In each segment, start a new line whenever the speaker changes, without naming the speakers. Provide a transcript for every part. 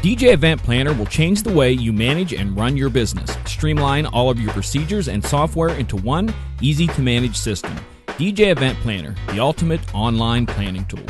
DJ Event Planner will change the way you manage and run your business. Streamline all of your procedures and software into one easy-to-manage system. DJ Event Planner, the ultimate online planning tool.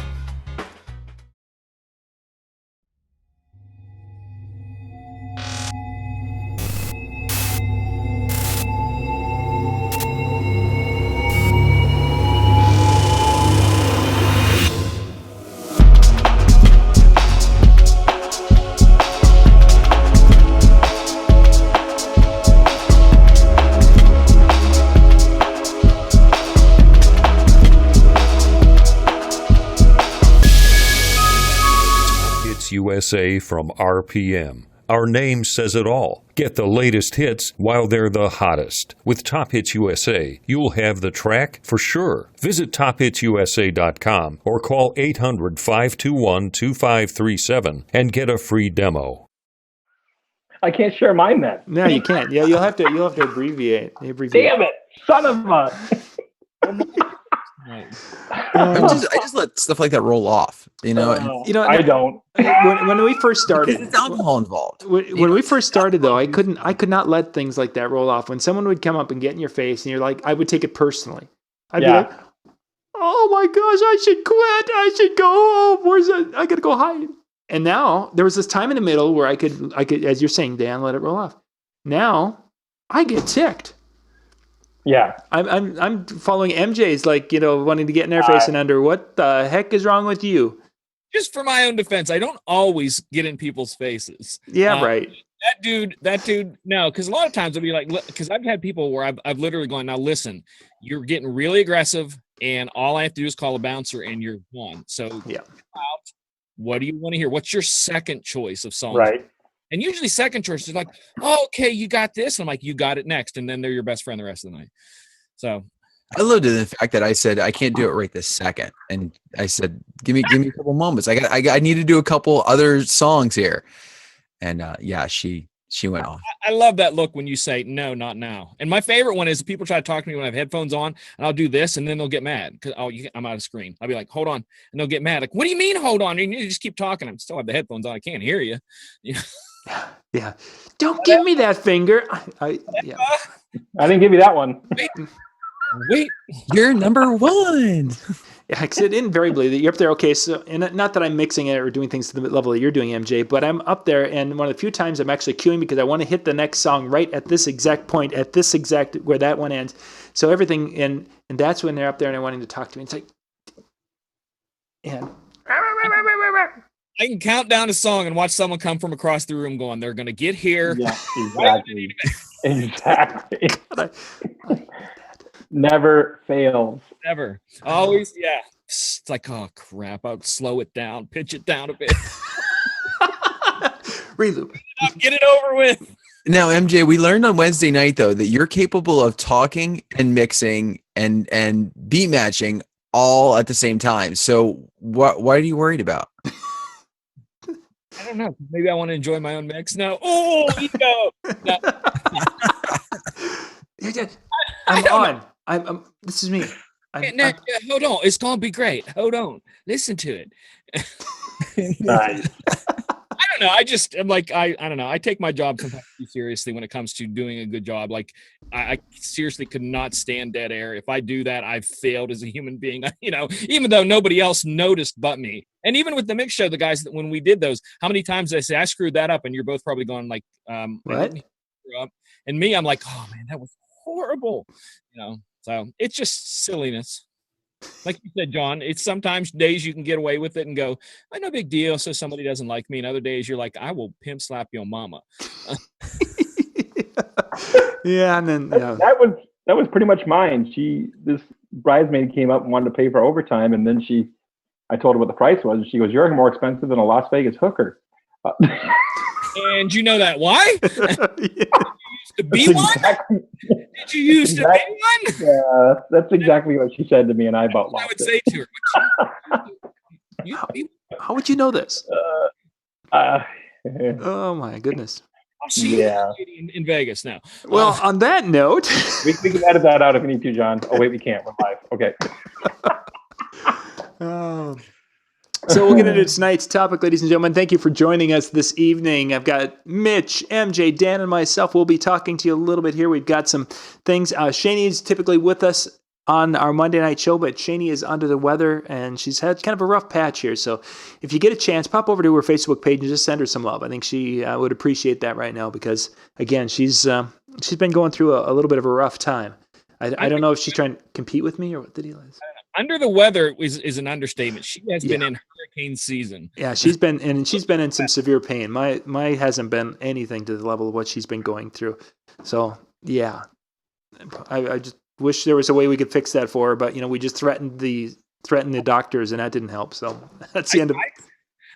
USA from RPM. Our name says it all. Get the latest hits while they're the hottest. With Top Hits USA, you'll have the track for sure. Visit tophitsusa.com or call 800-521-2537 and get a free demo.
I can't share mine then.
No, you can't. Yeah, you'll have to abbreviate.
Damn it, son of a.
I just let stuff like that roll off, you know.
I don't.
When we first started,
because it's alcohol involved.
When we first started, though, I could not let things like that roll off. When someone would come up and get in your face, and you're like, I would take it personally. I'd be like, "Oh my gosh, I should quit. I should go home. I gotta go hide." And now there was this time in the middle where I could, as you're saying, Dan, let it roll off. Now I get ticked.
Yeah,
I'm following MJ's, like, wanting to get in their face and under. What the heck is wrong with you?
Just for my own defense, I don't always get in people's faces.
Yeah, right.
That dude, no, because a lot of times I'll be like, because I've had people where I've literally gone, now listen, you're getting really aggressive, and all I have to do is call a bouncer, and you're gone. So
yeah,
what do you want to hear? What's your second choice of songs?
Right.
And usually second choice is like, oh, okay, you got this. And I'm like, you got it next. And then they're your best friend the rest of the night. So
I loved the fact that I said, I can't do it right this second. And I said, give me a couple moments. I need to do a couple other songs here. And she went off.
I love that look when you say, no, not now. And my favorite one is people try to talk to me when I have headphones on, and I'll do this, and then they'll get mad because I'm out of screen. I'll be like, hold on. And they'll get mad. Like, what do you mean, hold on? And you just keep talking. I still have the headphones on. I can't hear you.
Yeah. Don't give me that finger.
I didn't give you that one.
Wait.
You're number one.
Yeah, because it invariably you're up there. Okay, so, and not that I'm mixing it or doing things to the level that you're doing, MJ, but I'm up there, and one of the few times I'm actually queuing because I want to hit the next song right at this exact point, at this exact where that one ends. So everything, and that's when they're up there and they're wanting to talk to me. It's like, and
I can count down a song and watch someone come from across the room going, they're going to get here.
Yeah, exactly. Exactly. Never fails.
Never. Always, yeah. It's like, oh, crap. I'll slow it down, pitch it down a bit.
Reloop.
Get it over with.
Now, MJ, we learned on Wednesday night, though, that you're capable of talking and mixing and beat matching all at the same time. So what are you worried about?
I don't know. Maybe I want to enjoy my own mix. No. Oh, ego. No.
I'm on. I'm. This is me.
Hold on. It's going to be great. Hold on. Listen to it.
Nice.
I don't know. I'm like, I don't know. I take my job sometimes too seriously when it comes to doing a good job. Like, I seriously could not stand dead air. If I do that, I've failed as a human being, even though nobody else noticed but me. And even with the mix show, the guys that when we did those, how many times did I say, I screwed that up? And you're both probably going like,
what?
And me, I'm like, oh man, that was horrible. So it's just silliness. Like you said, John, it's sometimes days you can get away with it and go, no big deal. So somebody doesn't like me. And other days you're like, I will pimp slap your mama.
Yeah. And then
that was pretty much mine. This bridesmaid came up and wanted to pay for overtime. And then I told her what the price was. And she goes, you're more expensive than a Las Vegas hooker.
And you know that why? To be one? Did you used to be one?
Yeah, that's exactly what she said to me, and I about lost
I would
it.
say to her.
How would you know this? Oh my goodness.
Yeah.
In Vegas now.
Well, on that note,
we can edit that out if we need to, John. Oh wait, we can't. We're live. Okay.
So we'll get into tonight's topic, ladies and gentlemen. Thank you for joining us this evening. I've got Mitch, MJ, Dan, and myself. We'll be talking to you a little bit here. We've got some things. Shani is typically with us on our Monday night show, but Shani is under the weather, and she's had kind of a rough patch here. So if you get a chance, pop over to her Facebook page and just send her some love. I think she would appreciate that right now because, again, she's been going through a little bit of a rough time. I don't know if she's trying to compete with me or what the deal is.
Under the weather is an understatement. She has been in hurricane season.
Yeah, she's been in some severe pain. My hasn't been anything to the level of what she's been going through. So yeah, I just wish there was a way we could fix that for her. But we just threatened the doctors, and that didn't help. So that's the end of it.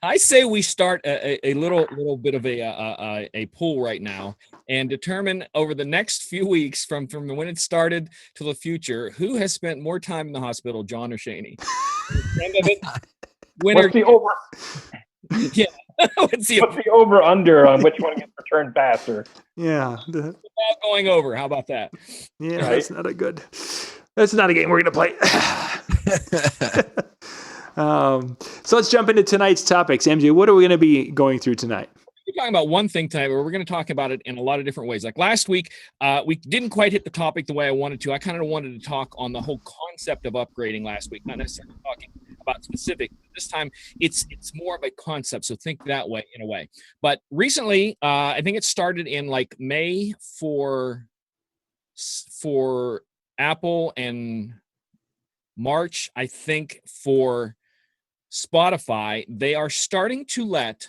I say we start a little bit of a pool right now and determine over the next few weeks from when it started to the future who has spent more time in the hospital, John or Shani.
Winner. What's the over?
Yeah.
What's the over under on which one gets returned faster?
Yeah.
The ball going over. How about that?
Yeah, right? That's not a game we're gonna play. So let's jump into tonight's topics. MJ, what are we going to be going through tonight?
We're talking about one thing tonight, but we're going to talk about it in a lot of different ways. Like last week, we didn't quite hit the topic the way I wanted to. I kind of wanted to talk on the whole concept of upgrading last week, not necessarily talking about specific. This time, it's more of a concept, so think that way in a way. But recently, I think it started in like May for Apple and March, I think, for Spotify, they are starting to let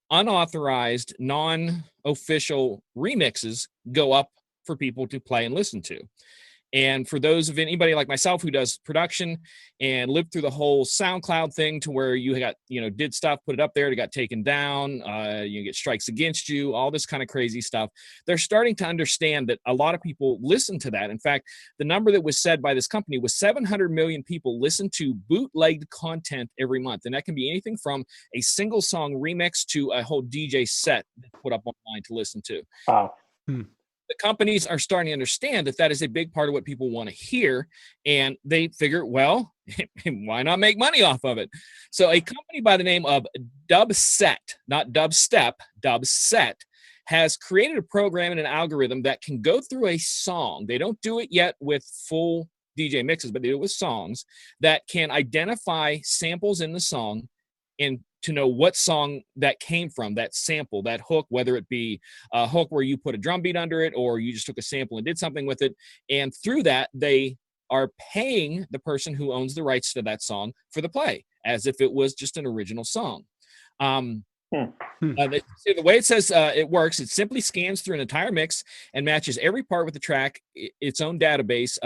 unauthorized, non-official remixes go up for people to play and listen to. And for those of anybody like myself who does production and lived through the whole SoundCloud thing to where you got, did stuff, put it up there, it got taken down, you get strikes against you, all this kind of crazy stuff. They're starting to understand that a lot of people listen to that. In fact, the number that was said by this company was 700 million people listen to bootlegged content every month. And that can be anything from a single song remix to a whole DJ set put up online to listen to.
Wow.
The companies are starting to understand that is a big part of what people want to hear. And they figure, well, why not make money off of it? So a company by the name of Dubset, not Dubstep, Dubset, has created a program and an algorithm that can go through a song. They don't do it yet with full DJ mixes, but they do it with songs that can identify samples in the song and to know what song that came from, that sample, that hook, whether it be a hook where you put a drum beat under it or you just took a sample and did something with it. And through that, they are paying the person who owns the rights to that song for the play, as if it was just an original song. The way it says it works, it simply scans through an entire mix and matches every part with the track, its own database,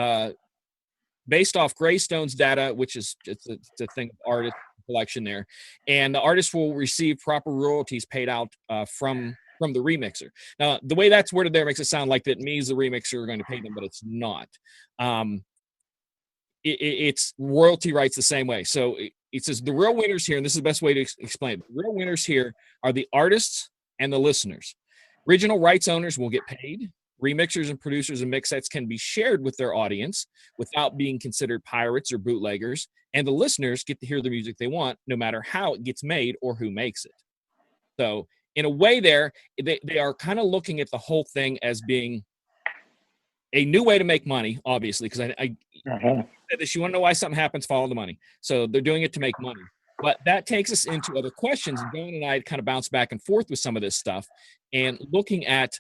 based off Greystone's data, which is it's a thing of artist collection there, and the artist will receive proper royalties paid out from the remixer. Now, the way that's worded there makes it sound like that means the remixer are going to pay them, but it's not. It's royalty rights the same way. So it says the real winners here, and this is the best way to explain it. The real winners here are the artists and the listeners. Original rights owners will get paid. Remixers and producers and mix sets can be shared with their audience without being considered pirates or bootleggers, and the listeners get to hear the music they want, no matter how it gets made or who makes it. So, in a way, they are kind of looking at the whole thing as being a new way to make money, obviously, because I said this, you want to know why something happens, follow the money. So they're doing it to make money. But that takes us into other questions. And Dan and I kind of bounce back and forth with some of this stuff and looking at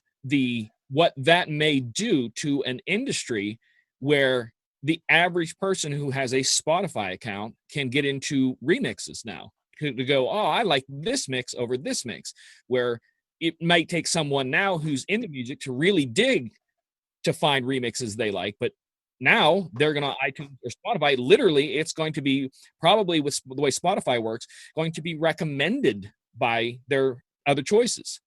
what that may do to an industry where the average person who has a Spotify account can get into remixes now to go, oh, I like this mix over this mix, where it might take someone now who's into music to really dig to find remixes they like. But now they're going to iTunes or Spotify. Literally, it's going to be probably with the way Spotify works, going to be recommended by their other choices.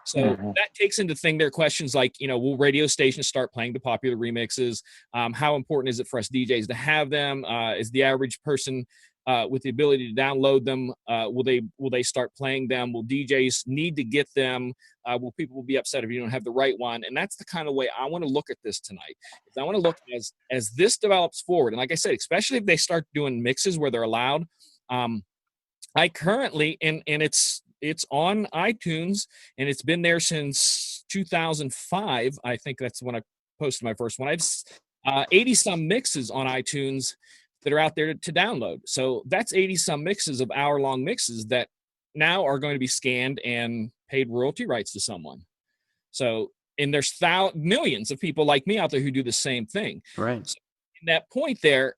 So that takes into their questions like, will radio stations start playing the popular remixes? How important is it for us DJs to have them? Is the average person with the ability to download them? Will they start playing them? Will DJs need to get them? Will people be upset if you don't have the right one? And that's the kind of way I want to look at this tonight. I want to look as this develops forward. And like I said, especially if they start doing mixes where they're allowed. I currently, and it's on iTunes, and it's been there since 2005. I think that's when I posted my first one. I've 80 some mixes on iTunes that are out there to download. So that's 80 some mixes of hour-long mixes that now are going to be scanned and paid royalty rights to someone. So, and there's millions of people like me out there who do the same thing.
Right.
So in that point there,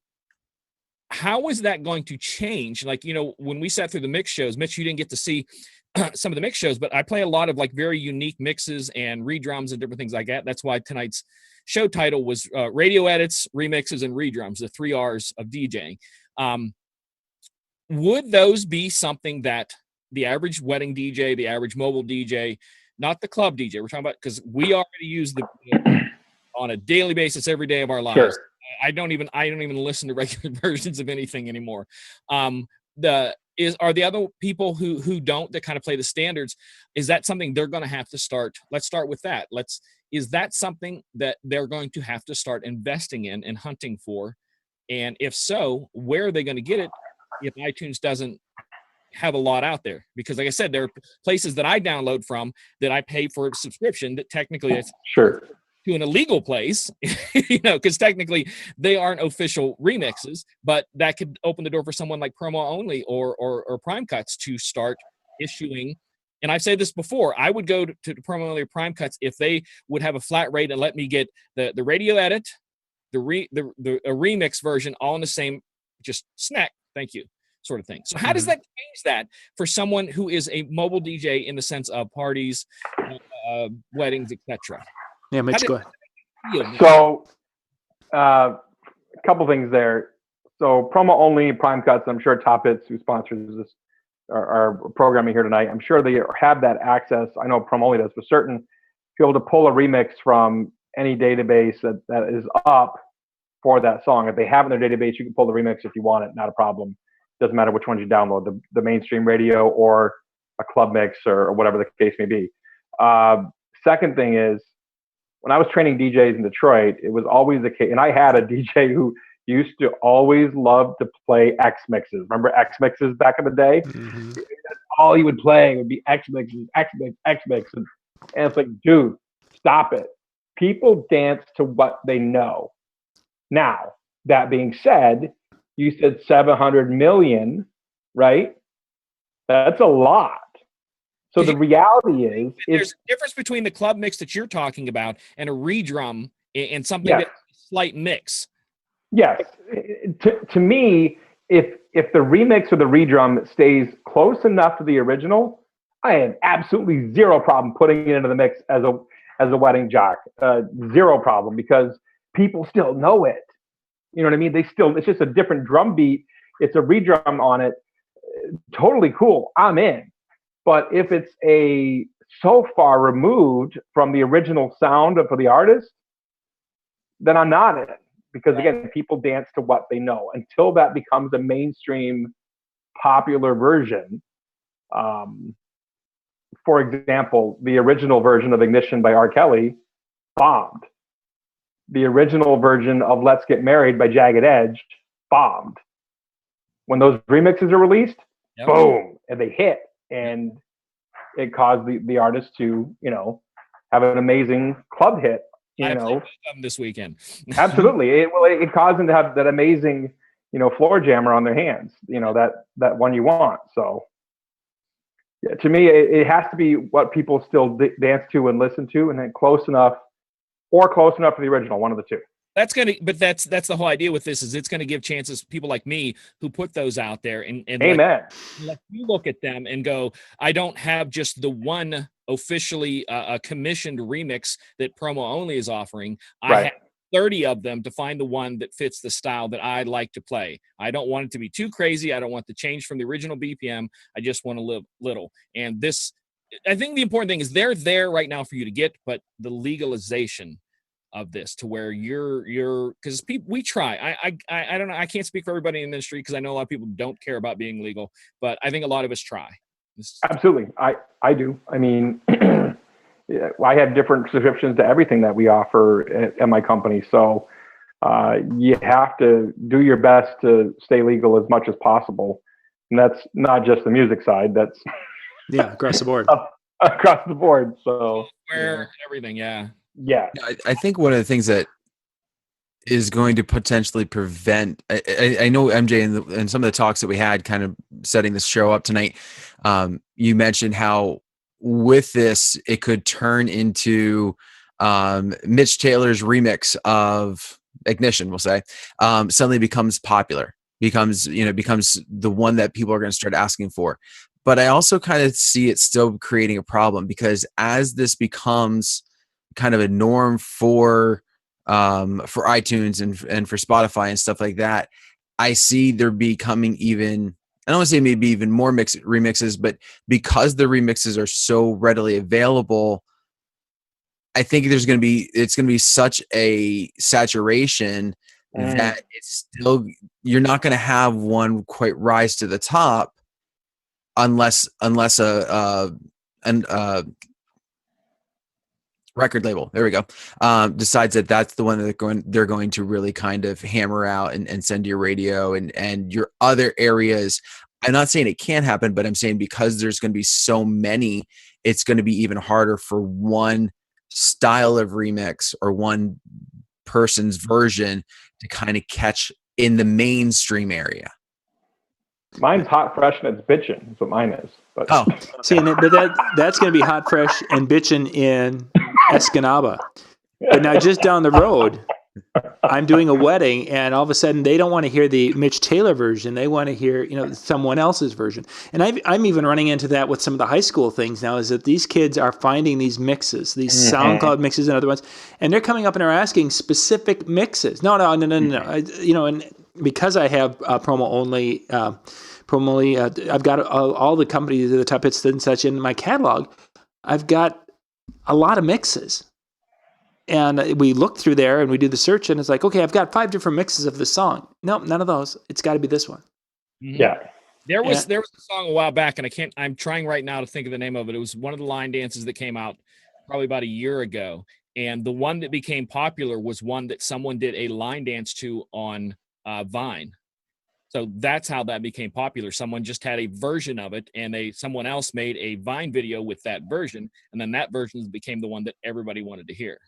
how is that going to change? Like, when we sat through the mix shows, Mitch, you didn't get to see some of the mix shows, but I play a lot of like very unique mixes and redrums and different things like that. That's why tonight's show title was radio edits, remixes, and redrums, the 3 R's of DJing. Would those be something that the average wedding DJ, the average mobile DJ, not the club DJ, we're talking about, because we already use the on a daily basis every day of our lives.
Sure.
I don't even listen to regular versions of anything anymore. Are the other people who don't, that kind of play the standards, is that something they're going to have to start? Let's start with that. Is that something that they're going to have to start investing in and hunting for? And if so, where are they going to get it if iTunes doesn't have a lot out there? Because like I said, there are places that I download from that I pay for a subscription that technically it's
Sure.
to an illegal place, because technically they aren't official remixes, but that could open the door for someone like Promo Only or Prime Cuts to start issuing. And I've said this before, I would go to Promo Only or Prime Cuts if they would have a flat rate and let me get the radio edit, a remix version, all in the same, just snack, thank you, sort of thing. So how does that change that for someone who is a mobile DJ in the sense of parties, weddings, etc.?
Yeah, Mitch, go ahead.
So, a couple things there. So, Promo Only, Prime Cuts, I'm sure Top Hits, who sponsors this, our programming here tonight, I'm sure they have that access. I know Promo Only does, but certain, be able to pull a remix from any database that is up for that song. If they have it in their database, you can pull the remix if you want it, not a problem. Doesn't matter which ones you download, the mainstream radio or a club mix or whatever the case may be. Second thing is, when I was training DJs in Detroit, it was always the case, and I had a DJ who used to always love to play X mixes. Remember X mixes back in the day? Mm-hmm. All he would play would be X mixes, X mix, X mix, and it's like, dude, stop it. People dance to what they know. Now, that being said, you said 700 million, right? That's a lot. So the reality is,
there's a difference between the club mix that you're talking about and a redrum and something that's a slight mix.
Yes. To me, if the remix or the redrum stays close enough to the original, I have absolutely zero problem putting it into the mix as a wedding jock. Zero problem, because people still know it. You know what I mean? It's just a different drum beat. It's a redrum on it. Totally cool. I'm in. But if it's so far removed from the original sound for the artist, then I'm not in. Because again, people dance to what they know. Until that becomes a mainstream popular version. For example, the original version of Ignition by R. Kelly bombed. The original version of Let's Get Married by Jagged Edge bombed. When those remixes are released, boom, and they hit. And it caused the artist to, have an amazing club hit.
I played them this weekend.
Absolutely, it caused them to have that amazing, floor jammer on their hands. That one you want. So, yeah, to me, it has to be what people still dance to and listen to, and then close enough to the original. One of the two.
That's the whole idea with this, is it's going to give chances people like me who put those out there and
Amen.
Let you look at them and go, I don't have just the one officially commissioned remix that Promo Only is offering. I have 30 of them to find the one that fits the style that I like to play. I don't want it to be too crazy. I don't want to change from the original BPM. I just want to live little. And this, I think the important thing is they're there right now for you to get, but the legalization of this to where you're because we try. I don't know. I can't speak for everybody in the industry because I know a lot of people don't care about being legal, but I think a lot of us try.
Absolutely. I do. I mean, I have different subscriptions to everything that we offer at my company. So you have to do your best to stay legal as much as possible. And that's not just the music side. That's
Yeah, across the board.
across the board. So
Where everything, yeah.
yeah.
I think one of the things that is going to potentially prevent, I know MJ and some of the talks that we had kind of setting this show up tonight, you mentioned how with this it could turn into Mitch Taylor's remix of Ignition, we'll say, suddenly becomes popular, becomes the one that people are going to start asking for. But I also kind of see it still creating a problem, because as this becomes kind of a norm for iTunes and for Spotify and stuff like that, I see there becoming even, I don't want to say maybe even more remixes, but because the remixes are so readily available, I think it's going to be such a saturation that it's still, you're not going to have one quite rise to the top unless a record label, there we go, decides that that's the one that they're going to really kind of hammer out and send to your radio and your other areas. I'm not saying it can't happen, but I'm saying because there's going to be so many, it's going to be even harder for one style of remix or one person's version to kind of catch in the mainstream area.
Mine's hot, fresh, and it's bitchin'. That's what mine is. But
See, but that's going to be hot, fresh, and bitchin' in Escanaba. But now just down the road, I'm doing a wedding, and all of a sudden they don't want to hear the Mitch Taylor version. They want to hear, someone else's version. And I'm even running into that with some of the high school things now, is that these kids are finding these mixes, these SoundCloud mixes and other ones, and they're coming up and they're asking specific mixes. No. And because I have promo only, I've got all the companies, the top hits and such in my catalog. I've got a lot of mixes. And we look through there and we do the search, and it's like, okay, I've got 5 different mixes of this song. Nope, none of those. It's got to be this one.
Yeah.
There was a song a while back, and I'm trying right now to think of the name of it. It was one of the line dances that came out probably about a year ago. And the one that became popular was one that someone did a line dance to on Vine. So that's how that became popular. Someone just had a version of it, and someone else made a Vine video with that version, and then that version became the one that everybody wanted to hear.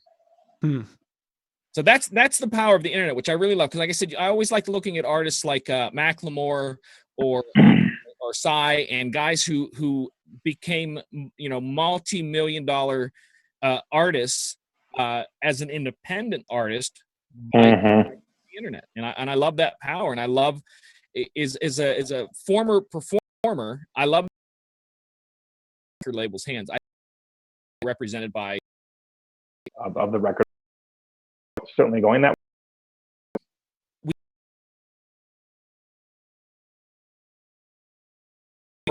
So that's the power of the internet, which I really love. Because like I said, I always like looking at artists like Macklemore or Psy, and guys who became multi-million-dollar artists as an independent artist by the internet. And I love that power. And I love is a former performer. I love record labels' hands. I represented by
of the record, certainly going that way.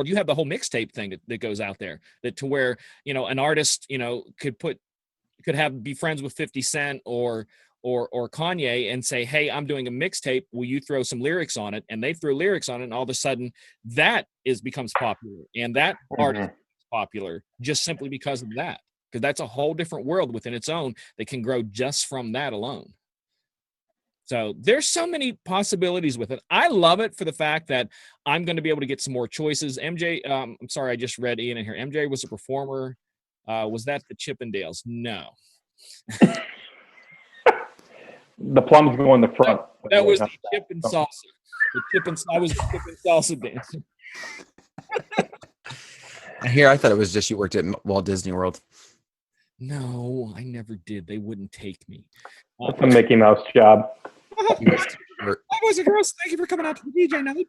You have the whole mixtape thing that goes out there, that to where an artist could be friends with 50 Cent or Kanye and say, hey, I'm doing a mixtape, will you throw some lyrics on it? And they throw lyrics on it, and all of a sudden that becomes popular, and that artist is popular just simply because of that, because that's a whole different world within its own that can grow just from that alone. So there's so many possibilities with it. I love it for the fact that I'm going to be able to get some more choices. MJ, I'm sorry, I just read Ian in here. MJ was a performer. Was that the Chippendales? No.
The plums go in the front.
That was the chip and salsa. I was the chip and salsa dancer.
I thought it was just you worked at Walt Disney World.
No, I never did. They wouldn't take me.
That's a Mickey Mouse job.
Boys and girls, thank you for coming out to the DJ night.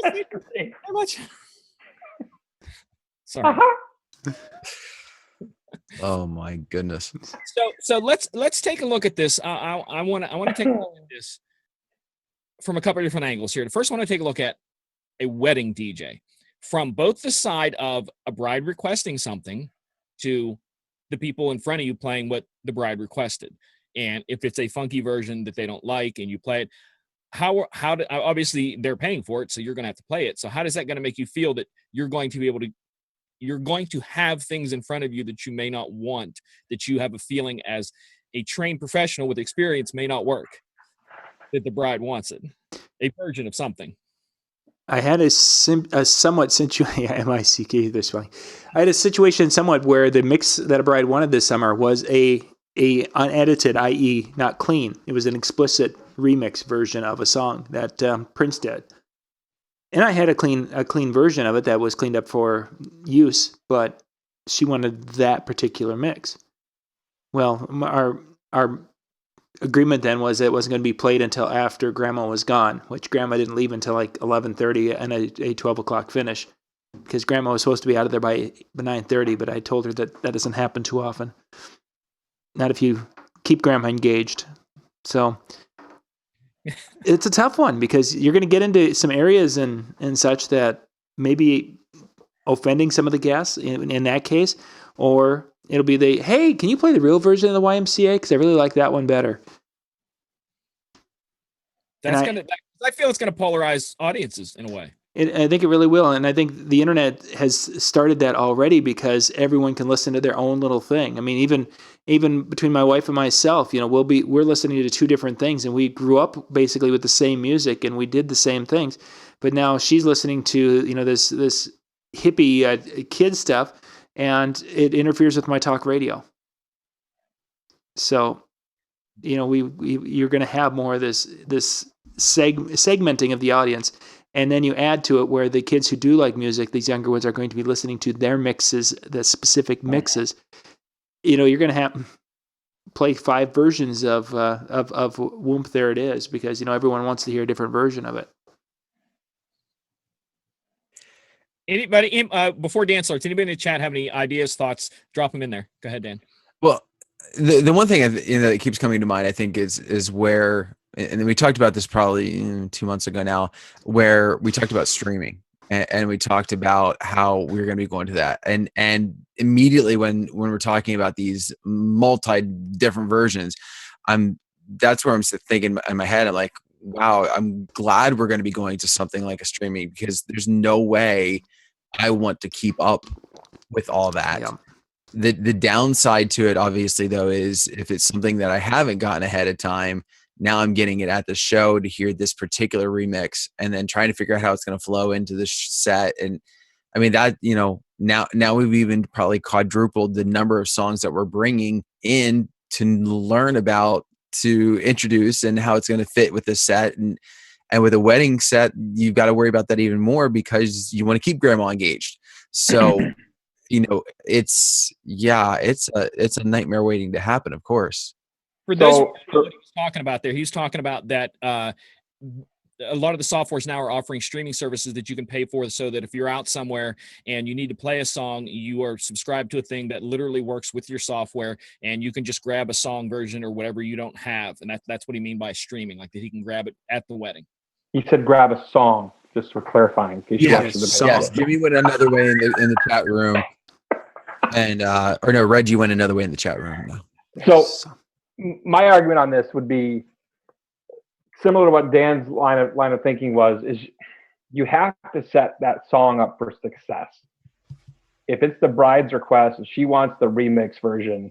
Thank you very much. Sorry.
Oh my goodness.
So let's take a look at this. I want to take a look at this from a couple of different angles here. First, I want to take a look at a wedding DJ from both the side of a bride requesting something to the people in front of you playing what the bride requested. And if it's a funky version that they don't like and you play it, obviously they're paying for it, so you're going to have to play it. So how is that going to make you feel that you're going to have things in front of you that you may not want, that you have a feeling as a trained professional with experience may not work. That the bride wants it, a version of something.
I had a somewhat situation. M-I-C-K this way. I had a situation somewhat where the mix that a bride wanted this summer was a unedited, i.e., not clean. It was an explicit remix version of a song that Prince did, and I had a clean version of it that was cleaned up for use, but she wanted that particular mix. Well, our agreement then was it wasn't going to be played until after Grandma was gone, which Grandma didn't leave until like 11:30 and a 12 o'clock finish, because Grandma was supposed to be out of there by 9:30, but I told her that doesn't happen too often. Not if you keep Grandma engaged. So it's a tough one because you're going to get into some areas and such that maybe offending some of the guests in that case, or it'll be hey, can you play the real version of the YMCA? Because I really like that one better.
I feel it's gonna polarize audiences in a way.
I think it really will, and I think the internet has started that already because everyone can listen to their own little thing. I mean, even between my wife and myself, we're listening to two different things, and we grew up basically with the same music, and we did the same things. But now she's listening to this hippie kid stuff, and it interferes with my talk radio. So, you're going to have more of this segmenting of the audience. And then you add to it where the kids who do like music, these younger ones, are going to be listening to their mixes, the specific mixes. You're going to have play 5 versions of Whoomp There It Is, because everyone wants to hear a different version of it.
Anybody before Dan starts? Anybody in the chat have any ideas, thoughts? Drop them in there. Go ahead, Dan.
Well, the one thing that keeps coming to mind, I think, is where, and we talked about this probably 2 months ago now, where we talked about streaming, and we talked about how we were going to be going to that, and immediately when we're talking about these multi different versions, that's where I'm thinking in my head, I'm like, wow, I'm glad we're going to be going to something like a streaming, because there's no way I want to keep up with all that. Yeah. The downside to it, obviously, though, is if it's something that I haven't gotten ahead of time, now I'm getting it at the show to hear this particular remix, and then trying to figure out how it's going to flow into the set. And I mean that, now we've even probably quadrupled the number of songs that we're bringing in to learn about, to introduce, and how it's going to fit with the set. And with a wedding set, you've got to worry about that even more, because you want to keep Grandma engaged. So it's a nightmare waiting to happen, of course.
For those what he was talking about there, he's talking about that a lot of the softwares now are offering streaming services that you can pay for, so that if you're out somewhere and you need to play a song, you are subscribed to a thing that literally works with your software, and you can just grab a song version or whatever you don't have. And that's what he means by streaming, like that he can grab it at the wedding.
He said grab a song, just for clarifying.
Yes, Jimmy went another way in the chat room. And or no, Reggie went another way in the chat room.
No. So my argument on this would be similar to what Dan's line of thinking is you have to set that song up for success. If it's the bride's request and she wants the remix version,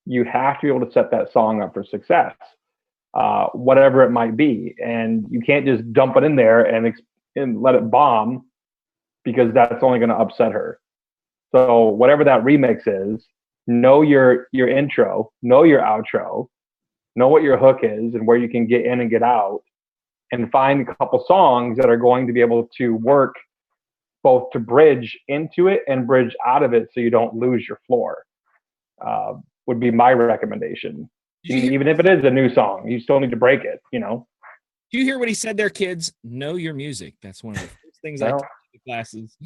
you have to be able to set that song up for success, whatever it might be. And you can't just dump it in there and let it bomb, because that's only going to upset her. So whatever that remix is, know your intro, know your outro, know what your hook is and where you can get in and get out, and find a couple songs that are going to be able to work both to bridge into it and bridge out of it, so you don't lose your floor, would be my recommendation. Even if it is a new song, you still need to break it, Do
you hear what he said there, kids? Know your music. That's one of the first things I taught in the classes.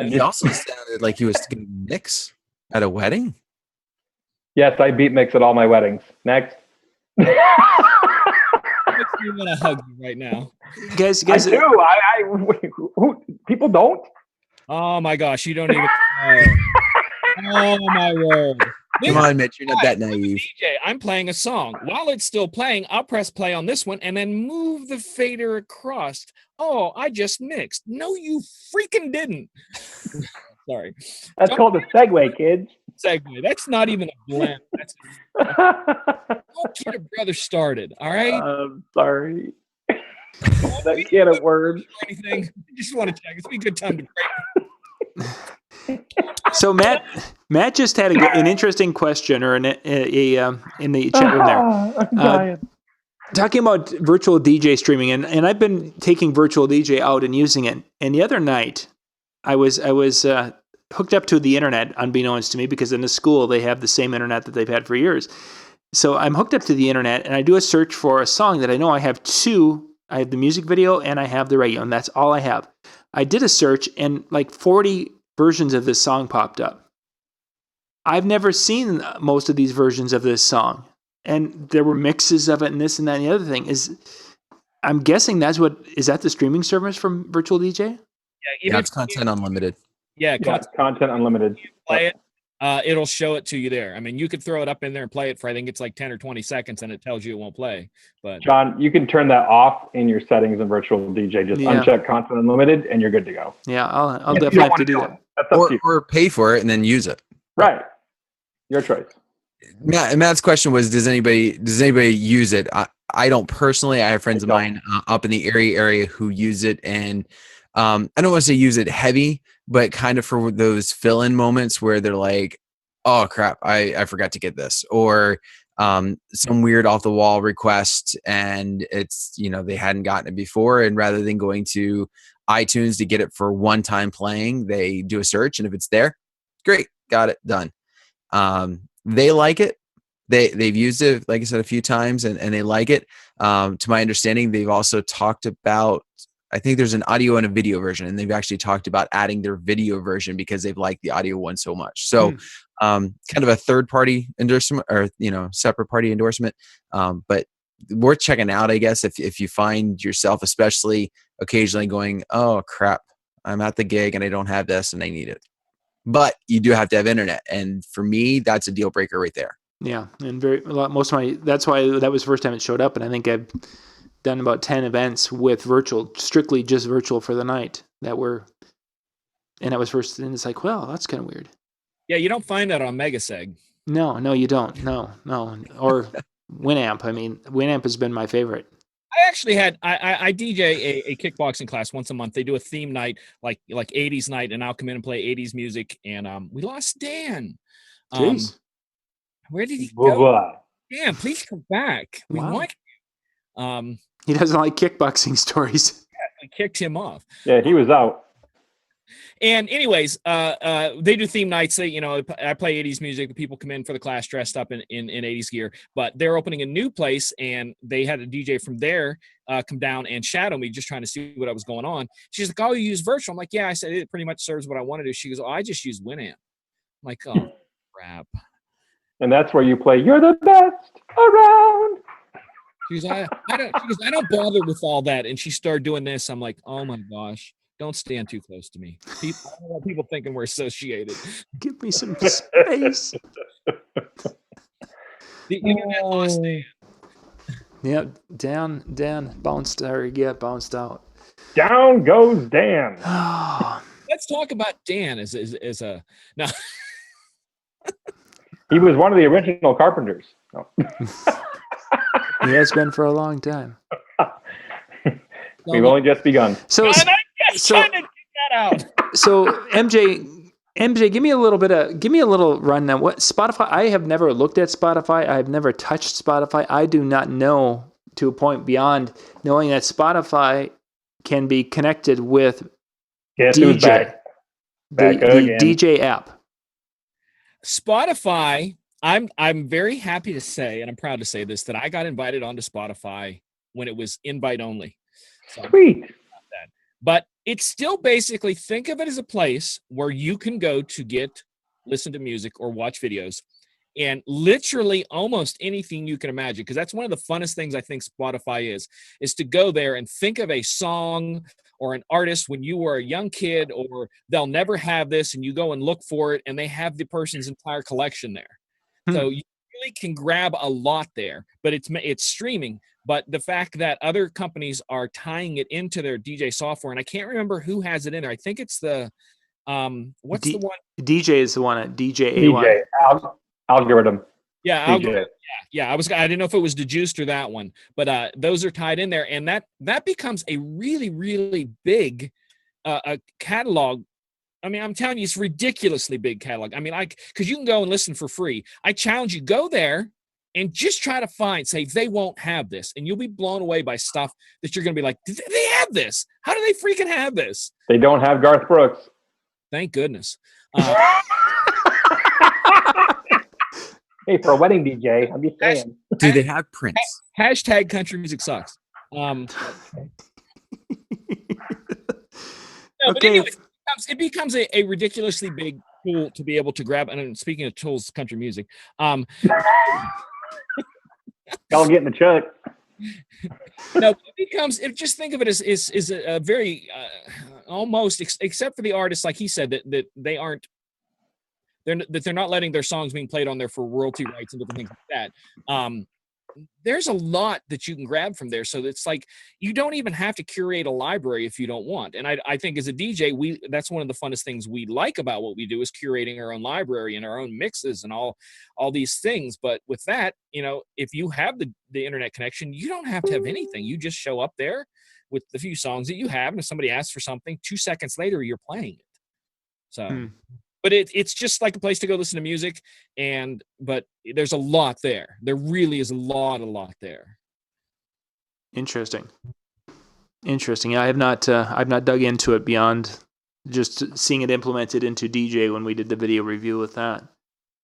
He also sounded like he was going to mix at a wedding.
Yes, I beat mix at all my weddings. Next.
Makes me want to hug you right now.
Guys,
I do. People don't.
Oh my gosh, you don't even know. Oh my word.
Come on, Mitch, you're not that naive.
DJ, I'm playing a song. While it's still playing, I'll press play on this one and then move the fader across. Oh, I just mixed. No, you freaking didn't. Sorry.
That's called a segue, kids.
segue. That's not even a blend. That's don't get a brother started. All right.
I'm sorry. That can't have words.
Or anything. I just want to check. It's be a good time to break.
So Matt just had an interesting question, or in the chat room there.
I'm dying.
Talking about virtual DJ streaming, and I've been taking virtual DJ out and using it. And the other night, I was hooked up to the internet, unbeknownst to me, because in the school they have the same internet that they've had for years. So I'm hooked up to the internet, and I do a search for a song that I know I have two. I have the music video and I have the radio, and that's all I have. I did a search, and like 40 versions of this song popped up. I've never seen most of these versions of this song. And there were mixes of it and this and that and the other thing. I'm guessing is that the streaming service from Virtual DJ?
Yeah, it's content unlimited.
Yeah,
content unlimited.
Play it. It'll show it to you there. I mean, you could throw it up in there and play it for, I think it's like 10 or 20 seconds, and it tells you it won't play. But
John, you can turn that off in your settings in Virtual DJ. Just uncheck content unlimited, and you're good to go.
Yeah, I'll definitely have to do that.
That's up to you.
Or pay for it and then use it.
Right. Your choice.
Matt's question was, does anybody use it? I don't personally. I have friends of mine up in the area who use it, and I don't want to say use it heavy, but kind of for those fill-in moments where they're like, oh crap, I forgot to get this, or some weird off the wall request, and it's, they hadn't gotten it before, and rather than going to iTunes to get it for one time playing, they do a search, and if it's there, great, got it, done. They like it. They've used it, like I said, a few times, and they like it. To my understanding, they've also talked about, I think there's an audio and a video version, and they've actually talked about adding their video version because they've liked the audio one so much. So kind of a third party endorsement, or separate party endorsement, but worth checking out, I guess, if you find yourself especially occasionally going, oh crap, I'm at the gig and I don't have this and I need it. But you do have to have internet, and for me, that's a deal breaker right there.
Yeah, and that's why that was the first time it showed up, and I think I've done about 10 events with virtual, strictly just virtual for the night and that was first, and it's like, well, that's kind of weird.
Yeah, you don't find that on Megaseg.
No, you don't. No. Or Winamp. I mean, Winamp has been my favorite.
I actually had I DJ a kickboxing class once a month. They do a theme night, like 80s night, and I'll come in and play 80s music. And we lost Dan.
Jeez.
Where did he go? Dan, please come back. We want you.
He doesn't like kickboxing stories.
Yeah, we kicked him off.
Yeah, he was out.
And anyways, they do theme nights. They, I play 80s music. The people come in for the class dressed up in 80s gear. But they're opening a new place, and they had a DJ from there come down and shadow me, just trying to see what was going on. She's like, "Oh, you use virtual?" I'm like, "Yeah." I said, "It pretty much serves what I want to do." She goes, "Oh, I just use Winamp." I'm like, "Oh, crap."
And that's where you play "You're the Best Around."
She goes, I don't bother with all that. And she started doing this. I'm like, oh my gosh. Don't stand too close to me. I don't want people thinking we're associated.
Give me some space.
The internet lost Dan.
Yeah, Dan bounced out.
Down goes Dan.
Let's talk about Dan as a no.
He was one of the original Carpenters. No.
He has been for a long time.
We've only just begun.
So trying to get that out.
So MJ, give me a little rundown. What Spotify? I have never looked at Spotify. I have never touched Spotify. I do not know to a point beyond knowing that Spotify can be connected with DJ, the DJ app.
Spotify. I'm very happy to say, and I'm proud to say this, that I got invited onto Spotify when it was invite only. So
sweet.
But it's still basically, think of it as a place where you can go to listen to music or watch videos, and literally almost anything you can imagine. Because that's one of the funnest things I think Spotify is to go there and think of a song or an artist when you were a young kid, or they'll never have this, and you go and look for it, and they have the person's entire collection there. So you really can grab a lot there, but it's streaming. But the fact that other companies are tying it into their DJ software, and I can't remember who has it in there. I think it's the What's the one?
DJ is the one at DJAY.
DJ algorithm.
Yeah,
DJ.
yeah. I didn't know if it was Dejuiced or that one, but those are tied in there, and that becomes a really, really big a catalog. I mean, I'm telling you, it's ridiculously big catalog. I mean, because you can go and listen for free. I challenge you, go there and just try to say they won't have this, and you'll be blown away by stuff that you're going to be like, did they have this? How do they freaking have this?
They don't have Garth Brooks.
Thank goodness.
Hey, for a wedding DJ, I'm just saying.
Do they have Prince?
Hashtag country music sucks. No,
Okay.
Anyway, it becomes a ridiculously big tool to be able to grab. And speaking of tools, country music,
Y'all getting the check.
no, just think of it as a very almost, except for the artists, like he said, that they aren't, they're not letting their songs being played on there for royalty rights and different things like that. There's a lot that you can grab from there. So it's like, you don't even have to curate a library if you don't want. And I think as a DJ, that's one of the funnest things we like about what we do, is curating our own library and our own mixes and all these things. But with that, if you have the internet connection, you don't have to have anything. You just show up there with the few songs that you have. And if somebody asks for something, 2 seconds later, you're playing it. So, but it's just like a place to go listen to music, but there's a lot there. There really is a lot there.
Interesting. Yeah, I've not dug into it beyond just seeing it implemented into DJ when we did the video review with that.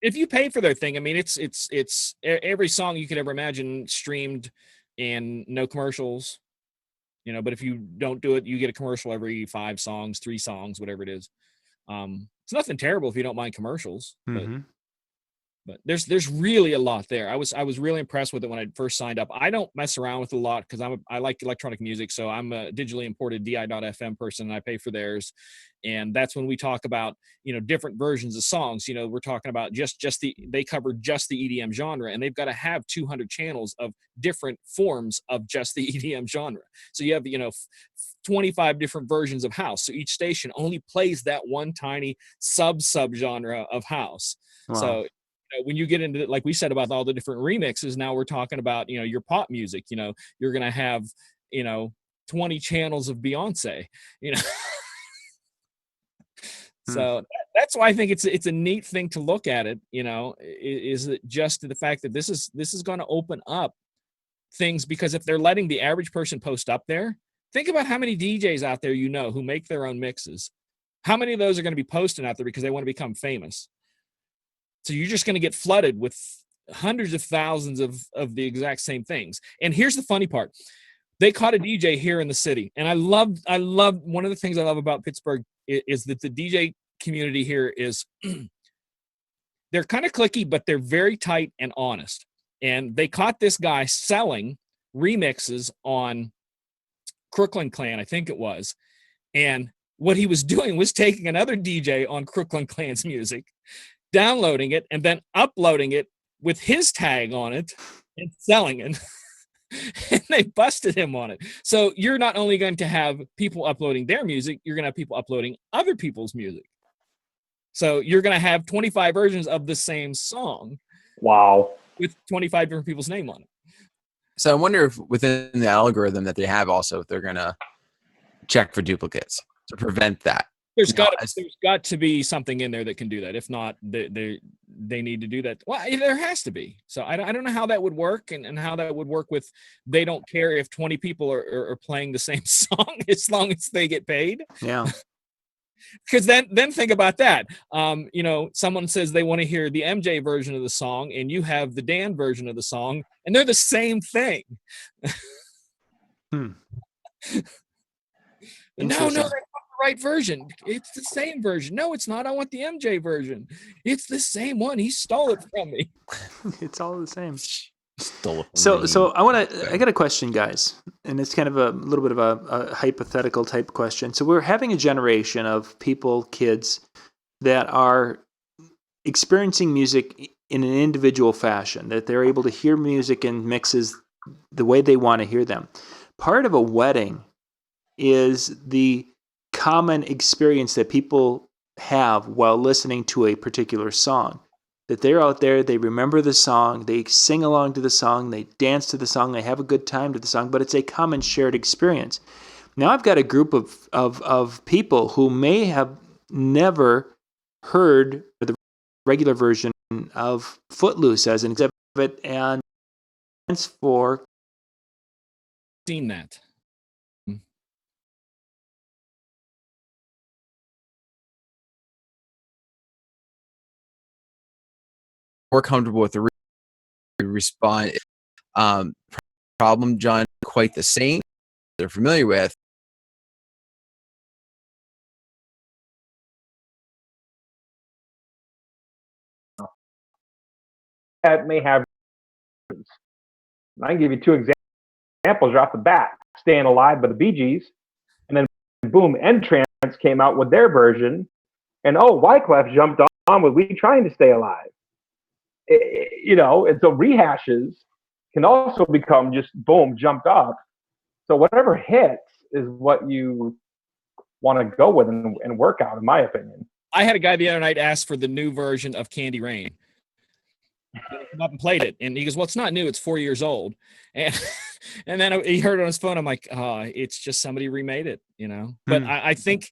If you pay for their thing, I mean, it's every song you could ever imagine streamed and no commercials, but if you don't do it, you get a commercial every 5 songs, 3 songs, whatever it is. It's nothing terrible if you don't mind commercials, but there's really a lot there. I was really impressed with it when I first signed up. I don't mess around with a lot because I like electronic music, so I'm a digitally imported DI.FM person, and I pay for theirs. And that's when we talk about different versions of songs. We're talking about they cover just the EDM genre, and they've got to have 200 channels of different forms of just the EDM genre. So you have 25 different versions of house. So each station only plays that one tiny sub genre of house. Wow. So when you get into, like we said, about all the different remixes, now we're talking about, your pop music, you're going to have, 20 channels of Beyonce, So that's why I think it's a neat thing to look at it, is it just the fact that this is going to open up things, because if they're letting the average person post up there, think about how many DJs out there, who make their own mixes. How many of those are going to be posting out there because they want to become famous? So you're just going to get flooded with hundreds of thousands of the exact same things. And here's the funny part. They caught a DJ here in the city. And I love one of the things I love about Pittsburgh is that the DJ community here is, they're kind of cliquey, but they're very tight and honest. And they caught this guy selling remixes on Crooklyn Clan, I think it was. And what he was doing was taking another DJ on Crooklyn Clan's music, downloading it, and then uploading it with his tag on it and selling it. And they busted him on it. So you're not only going to have people uploading their music, you're going to have people uploading other people's music. So you're going to have 25 versions of the same song.
Wow.
With 25 different people's name on it.
So I wonder if within the algorithm that they have also, if they're going to check for duplicates to prevent that.
There's got to be something in there that can do that. If not, they need to do that. Well, there has to be. So I don't know how that would work, and how that would work with, they don't care if 20 people are playing the same song as long as they get paid.
Yeah.
Because then think about that. Someone says they want to hear the MJ version of the song, and you have the Dan version of the song, and they're the same thing. No, that's not the right version. It's the same version. No, it's not. I want the MJ version. It's the same one. He stole it from me.
It's all the same.
Stole it from me.
So I got a question, guys, and it's kind of a little bit of a hypothetical type question. So we're having a generation of kids that are experiencing music in an individual fashion, that they're able to hear music and mixes the way they want to hear them. Part of a wedding is the common experience that people have while listening to a particular song. That they're out there, they remember the song, they sing along to the song, they dance to the song, they have a good time to the song, but it's a common shared experience. Now I've got a group of people who may have never heard the regular version of Footloose as an exhibit, and for
Seen that.
More comfortable with the response. Problem, John, quite the same. They're familiar with.
That may have. I can give you two examples right off the bat. Staying Alive by the Bee Gees, and then boom, N-Trance came out with their version, and Wyclef jumped on with We Trying to Stay Alive. And so rehashes can also become just boom, jumped up. So whatever hits is what you want to go with and work out, in my opinion.
I had a guy the other night ask for the new version of Candy Rain. He came up and played it, and he goes, "Well, it's not new; it's 4 years old." And then he heard it on his phone. I'm like, "Oh, it's just somebody remade it, you know." But I think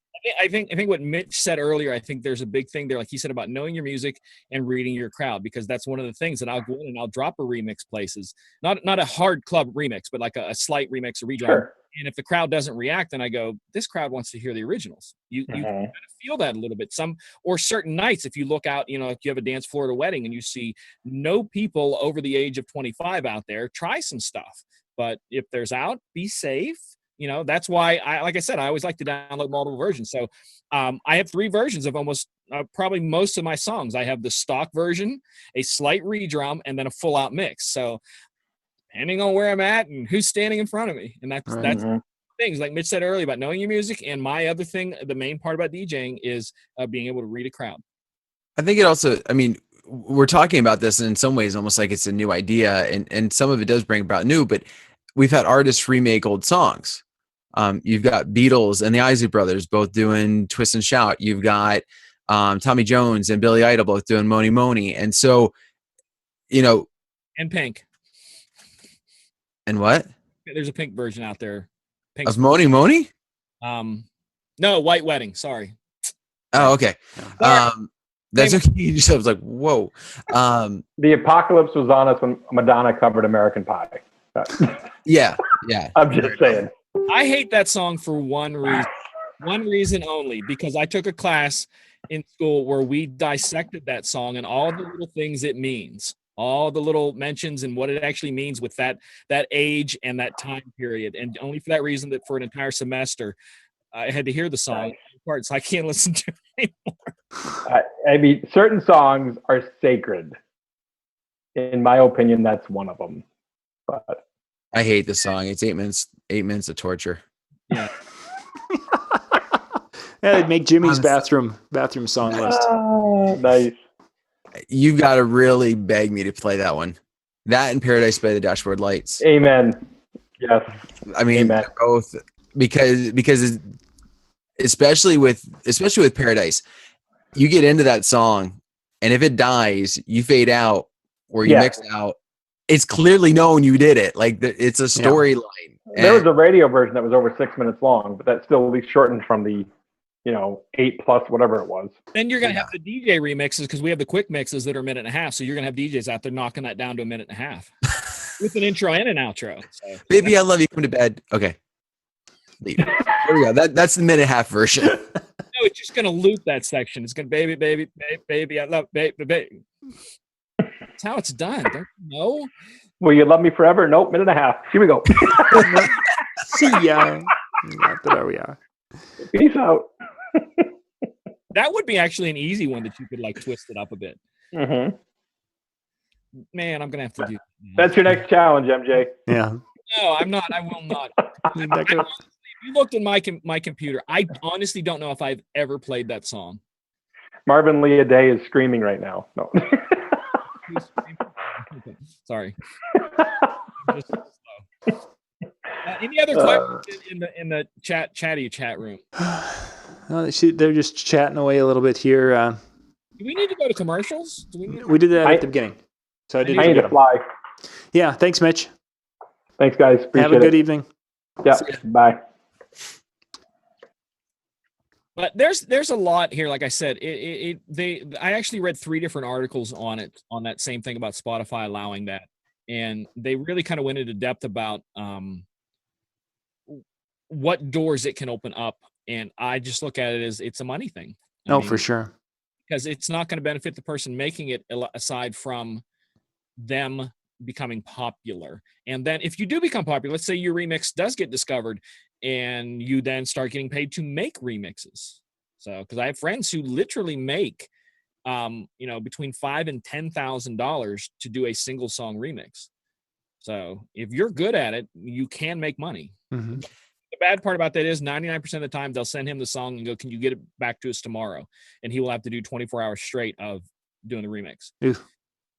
what Mitch said earlier. I think there's a big thing there, like he said about knowing your music and reading your crowd, because that's one of the things that I'll go in and I'll drop a remix places, not a hard club remix, but like a slight remix, a redrum.
Sure.
And if the crowd doesn't react, then I go, this crowd wants to hear the originals. You kind of feel that a little bit. Or certain nights, if you look out, if you have a dance floor at a wedding and you see no people over the age of 25 out there, try some stuff. But if there's out, be safe. That's why like I said, I always like to download multiple versions. So I have 3 versions of almost probably most of my songs. I have the stock version, a slight redrum, and then a full out mix. So depending on where I'm at and who's standing in front of me. And that's things like Mitch said earlier about knowing your music. And my other thing, the main part about DJing is being able to read a crowd.
I think it also, we're talking about this in some ways almost like it's a new idea, and some of it does bring about new, but we've had artists remake old songs. You've got Beatles and the Isley Brothers both doing Twist and Shout. You've got Tommy Jones and Billy Idol both doing Moni Moni. And so,
And Pink.
And what?
There's a Pink version out there.
Of Moni Moni?
No, White Wedding. Sorry.
Oh, okay. That's okay. You just, I was like, whoa.
The apocalypse was on us when Madonna covered American Pie.
Yeah.
I'm just saying.
I hate that song for one reason only, because I took a class in school where we dissected that song and all the little things it means, all the little mentions and what it actually means with that age and that time period. And only for that reason, that for an entire semester, I had to hear the song parts. I can't listen to it anymore.
Certain songs are sacred. In my opinion, that's one of them. But
I hate the song. It's 8 minutes. 8 minutes of torture.
Yeah.
They'd make Jimmy's bathroom song list.
Nice.
You've got to really beg me to play that one. That and Paradise by the Dashboard Lights.
Amen. Yes.
Amen. Both, because especially with Paradise, you get into that song, and if it dies, you fade out or you mix out. It's clearly known you did it. Like it's a storyline.
Yeah. There was a radio version that was over 6 minutes long, but that still at least shortened from the 8+ whatever it was.
Then you're going to have the DJ remixes, because we have the quick mixes that are a minute and a half. So you're going to have DJs out there knocking that down to a minute and a half with an intro and an outro. So,
Baby, I love you. Come to bed. Okay. Leave. There we go. That's the minute and a half version.
No, it's just going to loop that section. It's going to baby, I love baby. That's how it's done. Don't you know?
Will you love me forever? Nope, minute and a half. Here we go.
See ya. There we are.
Peace out.
That would be actually an easy one that you could like twist it up a bit.
Mm-hmm.
Man, I'm gonna have to do that.
That's your next challenge, MJ.
Yeah.
No, I'm not. I will not. If you looked in my computer, I honestly don't know if I've ever played that song.
Marvin Lee Day is screaming right now. No.
Sorry. Just slow. Any other questions in the chat room?
They're just chatting away a little bit here.
Do we need to go to commercials? Do we need
We did that
I-
at the beginning. So I did.
I need to fly.
Yeah. Thanks, Mitch.
Thanks, guys. Appreciate
Have a good
it.
evening.
Yeah. Bye.
But there's a lot here. Like I said, I actually read 3 different articles on that same thing about Spotify allowing that, and they really kind of went into depth about what doors it can open up. And I just look at it as it's a money thing. I
Oh,
mean,
for sure.
because it's not going to benefit the person making it aside from them becoming popular. And then if you do become popular, let's say your remix does get discovered and you then start getting paid to make remixes. So, because I have friends who literally make, between $5,000 and $10,000 to do a single song remix. So if you're good at it, you can make money.
Mm-hmm.
The bad part about that is 99% of the time they'll send him the song and go, can you get it back to us tomorrow? And he will have to do 24 hours straight of doing the remix.
Ew.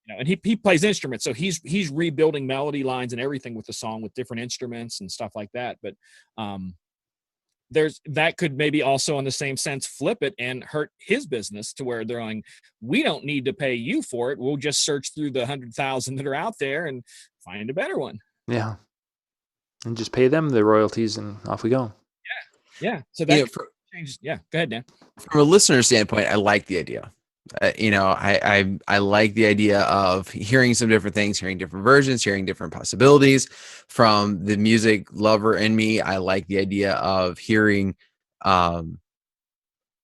And he plays instruments, so he's rebuilding melody lines and everything with the song with different instruments and stuff like that. But there's that could maybe also in the same sense flip it and hurt his business to where they're going, we don't need to pay you for it. We'll just search through the 100,000 that are out there and find a better one.
Yeah. And just pay them the royalties and off we go.
Yeah. So that changes. Yeah. Go ahead, Dan.
From a listener standpoint, I like the idea. I like the idea of hearing some different things, hearing different versions, hearing different possibilities. From the music lover in me, I like the idea of hearing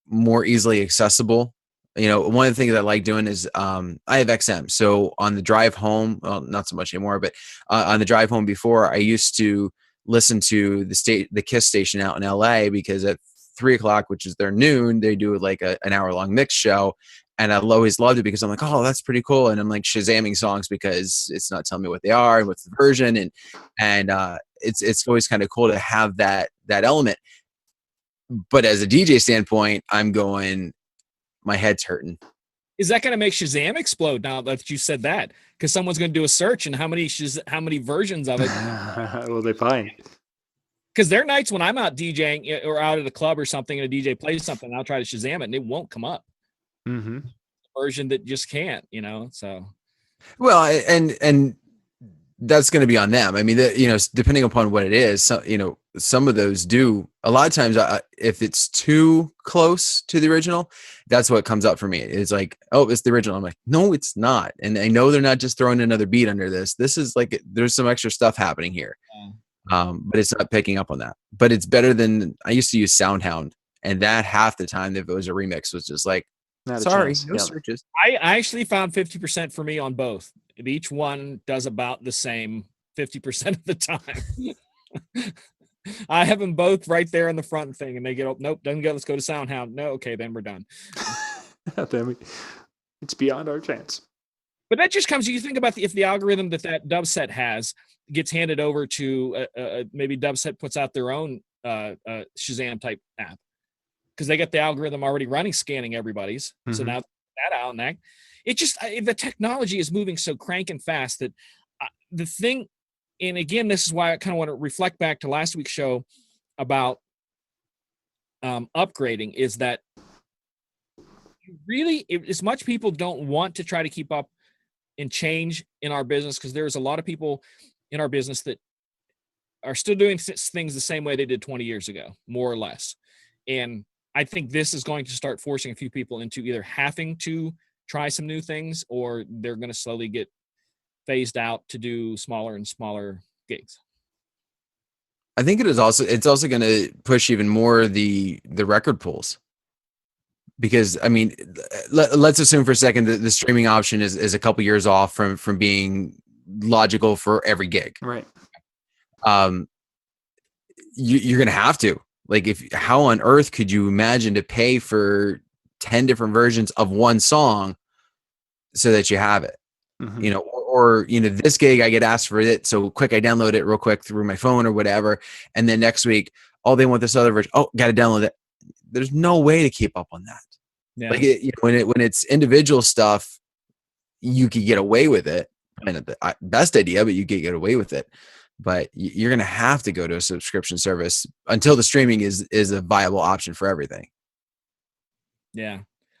more easily accessible. One of the things I like doing is I have XM. So on the drive home, well, not so much anymore, but on the drive home before, I used to listen to the KISS station out in LA, because at 3:00, which is their noon, they do like an hour-long mix show. And I always loved it because I'm like, oh, that's pretty cool. And I'm like Shazamming songs because it's not telling me what they are and what's the version. And it's always kind of cool to have that element. But as a DJ standpoint, I'm going, my head's hurting.
Is that going to make Shazam explode now that you said that? Because someone's going to do a search and how many versions of it
will they find?
Because there are nights when I'm out DJing or out at a club or something and a DJ plays something, and I'll try to Shazam it and it won't come up.
Mm-hmm.
Version that just can't, so.
Well, and that's going to be on them. I mean, depending upon what it is, so, some of those do. A lot of times, if it's too close to the original, that's what comes up for me. It's like, oh, it's the original. I'm like, no, it's not. And I know they're not just throwing another beat under this. This is like, there's some extra stuff happening here. But it's not picking up on that. But it's better than, I used to use SoundHound, and that half the time, if it was a remix, was just like, sorry, no searches.
I actually found 50% for me on both. Each one does about the same 50% of the time. I have them both right there in the front thing, and they get, oh, nope, doesn't go. Let's go to SoundHound. No, okay, then we're done.
It's beyond our chance.
But that just comes. You think about if the algorithm that Dubset has gets handed over to maybe Dubset puts out their own Shazam type app, because they get the algorithm already running, scanning everybody's. Mm-hmm. So now that out and that, it just the technology is moving so cranking fast that the thing. And again, this is why I kind of want to reflect back to last week's show about upgrading, is that really, as much people don't want to try to keep up and change in our business, because there's a lot of people in our business that are still doing things the same way they did 20 years ago, more or less. And I think this is going to start forcing a few people into either having to try some new things, or they're going to slowly get phased out to do smaller and smaller gigs.
I think it's also going to push even more the record pools, because I mean, let's assume for a second that the streaming option is a couple years off from being logical for every gig.
Right.
You're going to have to, like, how on earth could you imagine to pay for 10 different versions of one song so that you have it? Mm-hmm. Or this gig, I get asked for it, so quick, I download it real quick through my phone or whatever, and then next week, oh, they want this other version. Oh, got to download it. There's no way to keep up on that. Yeah. Like when it's individual stuff, you could get away with it. And the best idea, but you could get away with it. But you're going to have to go to a subscription service until the streaming is a viable option for everything.
Yeah.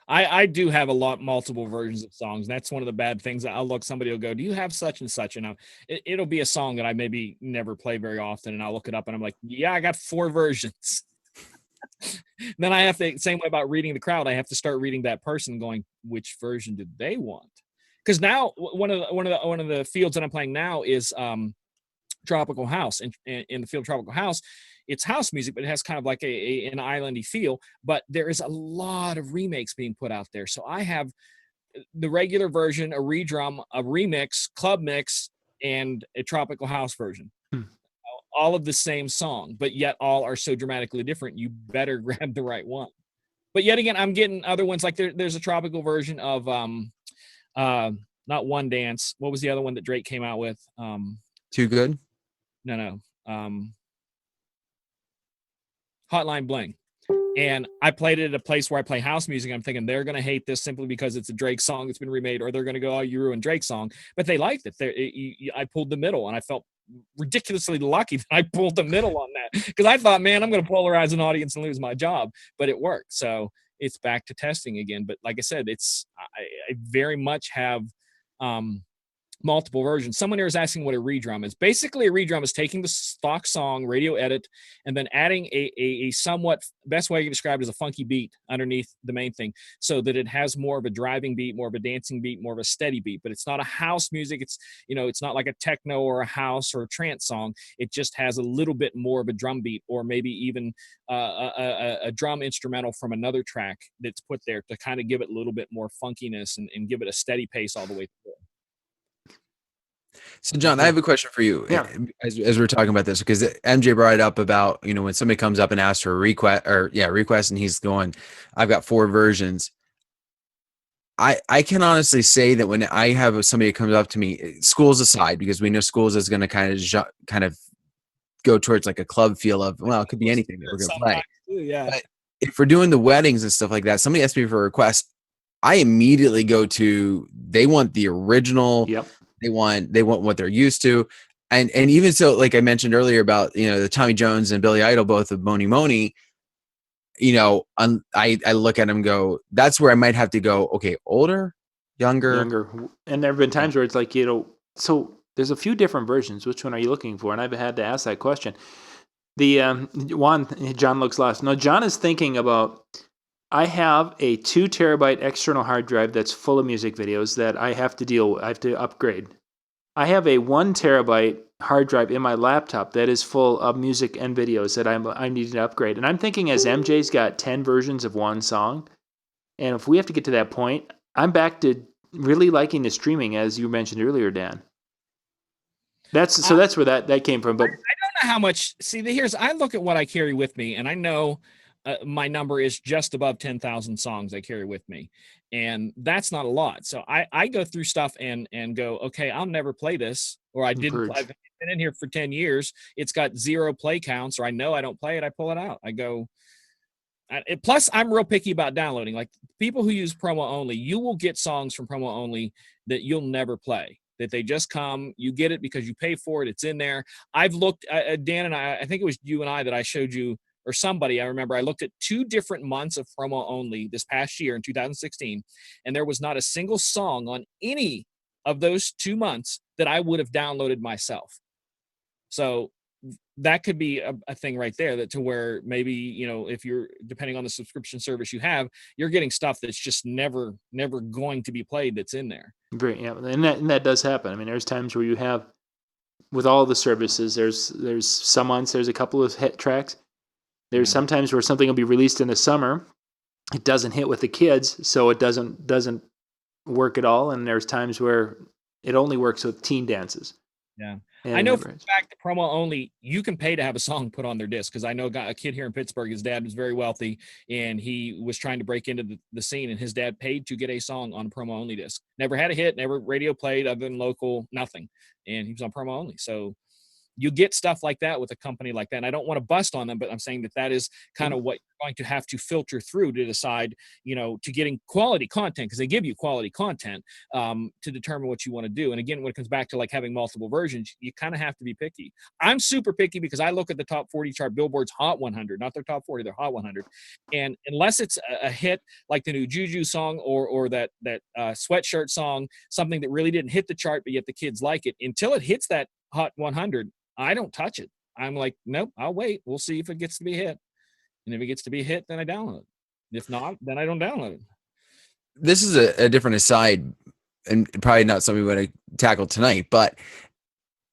I do have a lot multiple versions of songs. That's one of the bad things. I'll look, somebody will go, "Do you have such and such?" And it'll be a song that I maybe never play very often, and I'll look it up and I'm like, "Yeah, I got 4 versions." Then I have to, same way about reading the crowd, I have to start reading that person going, which version did they want? Because now one of the fields that I'm playing now is tropical house. And in the field tropical house, it's house music, but it has kind of like an islandy feel. But there is a lot of remakes being put out there. So I have the regular version, a redrum, a remix, club mix, and a tropical house version.
Hmm.
All of the same song, but yet all are so dramatically different. You better grab the right one. But yet again, I'm getting other ones, like there's a tropical version of not One Dance. What was the other one that Drake came out with?
Too good.
No. Hotline Bling. And I played it at a place where I play house music. I'm thinking they're going to hate this simply because it's a Drake song that's been remade, or they're going to go, "Oh, you ruined Drake's song." But they liked it. I pulled the middle, and I felt ridiculously lucky that I pulled the middle on that, because I thought, man, I'm going to polarize an audience and lose my job. But it worked. So it's back to testing again. But like I said, I very much have multiple versions. Someone here is asking what a redrum is. Basically, a redrum is taking the stock song, radio edit, and then adding a somewhat, best way I can describe it is a funky beat underneath the main thing, so that it has more of a driving beat, more of a dancing beat, more of a steady beat. But it's not a house music. It's, it's not like a techno or a house or a trance song. It just has a little bit more of a drum beat, or maybe even a drum instrumental from another track that's put there to kind of give it a little bit more funkiness and give it a steady pace all the way through.
So, John, I have a question for you.
Yeah.
As we're talking about this, because MJ brought it up about, when somebody comes up and asks for a request, and he's going, "I've got 4 versions." I can honestly say that when I have somebody comes up to me, schools aside, because we know schools is going to kind of go towards like a club feel of, well, it could be anything that we're going to play.
Yeah.
But if we're doing the weddings and stuff like that, somebody asks me for a request, I immediately go to, they want the original.
Yep.
They want what they're used to. And even so, like I mentioned earlier about, the Tommy Jones and Billy Idol, both of Moni Moni, I look at them and go, that's where I might have to go, okay, older, younger.
And there have been times where it's like, so there's a few different versions. Which one are you looking for? And I've had to ask that question. The John looks lost. No, John is thinking about, I have a 2 terabyte external hard drive that's full of music videos that I have to upgrade. I have a 1 terabyte hard drive in my laptop that is full of music and videos that I need to upgrade. And I'm thinking, as MJ's got 10 versions of one song, and if we have to get to that point, I'm back to really liking the streaming, as you mentioned earlier, Dan. That's where that came from. But
I don't know how much. See, I look at what I carry with me, and I know my number is just above 10,000 songs I carry with me. And that's not a lot. So I go through stuff and go, okay, I'll never play this, or I've been in here for 10 years. It's got 0 play counts, or I know I don't play it. I pull it out. I go. Plus, I'm real picky about downloading. Like, people who use promo only, you will get songs from promo only that you'll never play. That they just come, you get it because you pay for it. It's in there. I've looked, Dan and I think it was you and I that I showed you, or somebody, I remember I looked at 2 different months of promo only this past year in 2016, and there was not a single song on any of those 2 months that I would have downloaded myself. So that could be a thing right there, that to where maybe, if you're, depending on the subscription service you have, you're getting stuff that's just never going to be played that's in there.
Yeah, and that does happen. I mean, there's times where you have, with all the services, there's some months there's a couple of hit tracks. There's sometimes where something will be released in the summer, it doesn't hit with the kids, so it doesn't work at all. And there's times where it only works with teen dances.
Yeah. I know for a fact that promo only, you can pay to have a song put on their disc, because I know a kid here in Pittsburgh, his dad was very wealthy, and he was trying to break into the scene, and his dad paid to get a song on a promo only disc. Never had a hit, never radio played other than local, nothing. And he was on promo only. So you get stuff like that with a company like that. And I don't want to bust on them, but I'm saying that is kind of what going to have to filter through to decide, to getting quality content, because they give you quality content, to determine what you want to do. And again, when it comes back to like having multiple versions, you kind of have to be picky. I'm super picky because I look at the top 40 chart, Billboard's Hot 100, not their top 40, their Hot 100. And unless it's a hit like the new Juju song or that Sweatshirt song, something that really didn't hit the chart, but yet the kids like it, until it hits that Hot 100, I don't touch it. I'm like, nope, I'll wait. We'll see if it gets to be a hit. And if it gets to be a hit, then I download it. If not, then I don't download it.
This is a different aside, and probably not something we want to tackle tonight, but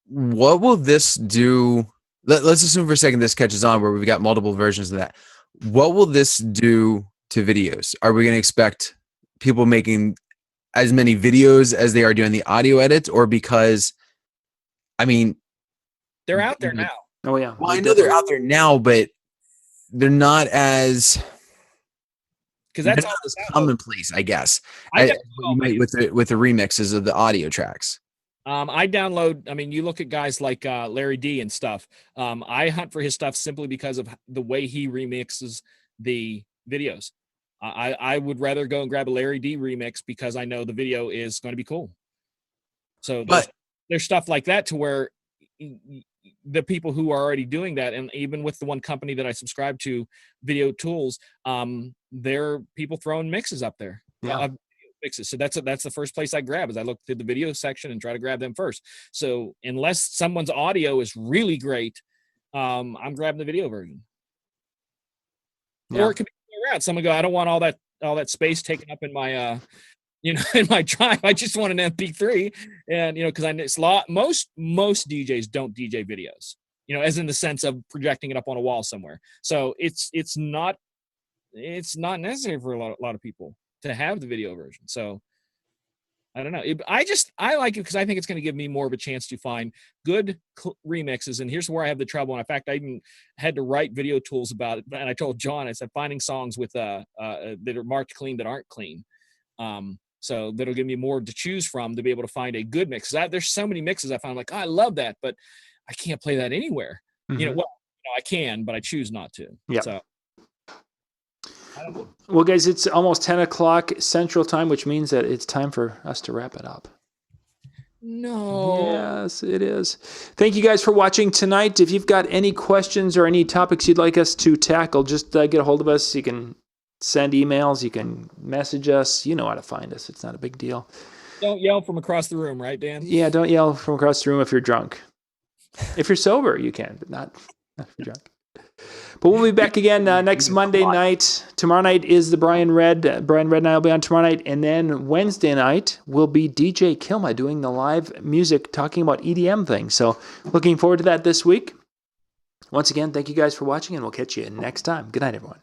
what will this do? Let's assume for a second this catches on where we've got multiple versions of that. What will this do to videos? Are we going to expect people making as many videos as they are doing the audio edits, or because, I mean,
they're out there now.
Oh yeah.
Well, I know they're out there now, but they're not as,
because that's
not as commonplace, I guess.
I
with the remixes of the audio tracks.
I download. I mean, you look at guys like Larry D and stuff. I hunt for his stuff simply because of the way he remixes the videos. I would rather go and grab a Larry D remix because I know the video is going to be cool. So there's stuff like that to where the people who are already doing that, and even with the one company that I subscribe to, Video Tools, there are people throwing mixes up there.
Yeah.
Mixes. So that's the first place I grab, is I look through the video section and try to grab them first. So unless someone's audio is really great, I'm grabbing the video version.
Yeah.
Or it could be around. Someone go, I don't want all that space taken up in my in my drive. I just want an MP3. And because most DJs don't DJ videos, as in the sense of projecting it up on a wall somewhere. So it's not necessary for a lot of people to have the video version. So I don't know. I like it because I think it's going to give me more of a chance to find good remixes. And here's where I have the trouble. And in fact, I even had to write Video Tools about it. And I told John, I said, finding songs with that are marked clean that aren't clean. So that'll give me more to choose from to be able to find a good mix. There's so many mixes I found, like, I love that, but I can't play that anywhere.
Mm-hmm.
I can, but I choose not to.
Yeah.
So I don't know.
Well, guys, it's almost 10 o'clock Central Time, which means that it's time for us to wrap it up.
No.
Yes, it is. Thank you guys for watching tonight. If you've got any questions or any topics you'd like us to tackle, just get a hold of us. You can send emails. You can message us. You know how to find us. It's not a big deal.
Don't yell from across the room, right, Dan?
Yeah, don't yell from across the room if you're drunk. If you're sober, you can, but not if you're drunk. But we'll be back again next Monday night. Tomorrow night is the Brian Red. Brian Red and I will be on tomorrow night. And then Wednesday night will be DJ Kilma doing the live music, talking about EDM things. So looking forward to that this week. Once again, thank you guys for watching, and we'll catch you next time. Good night, everyone.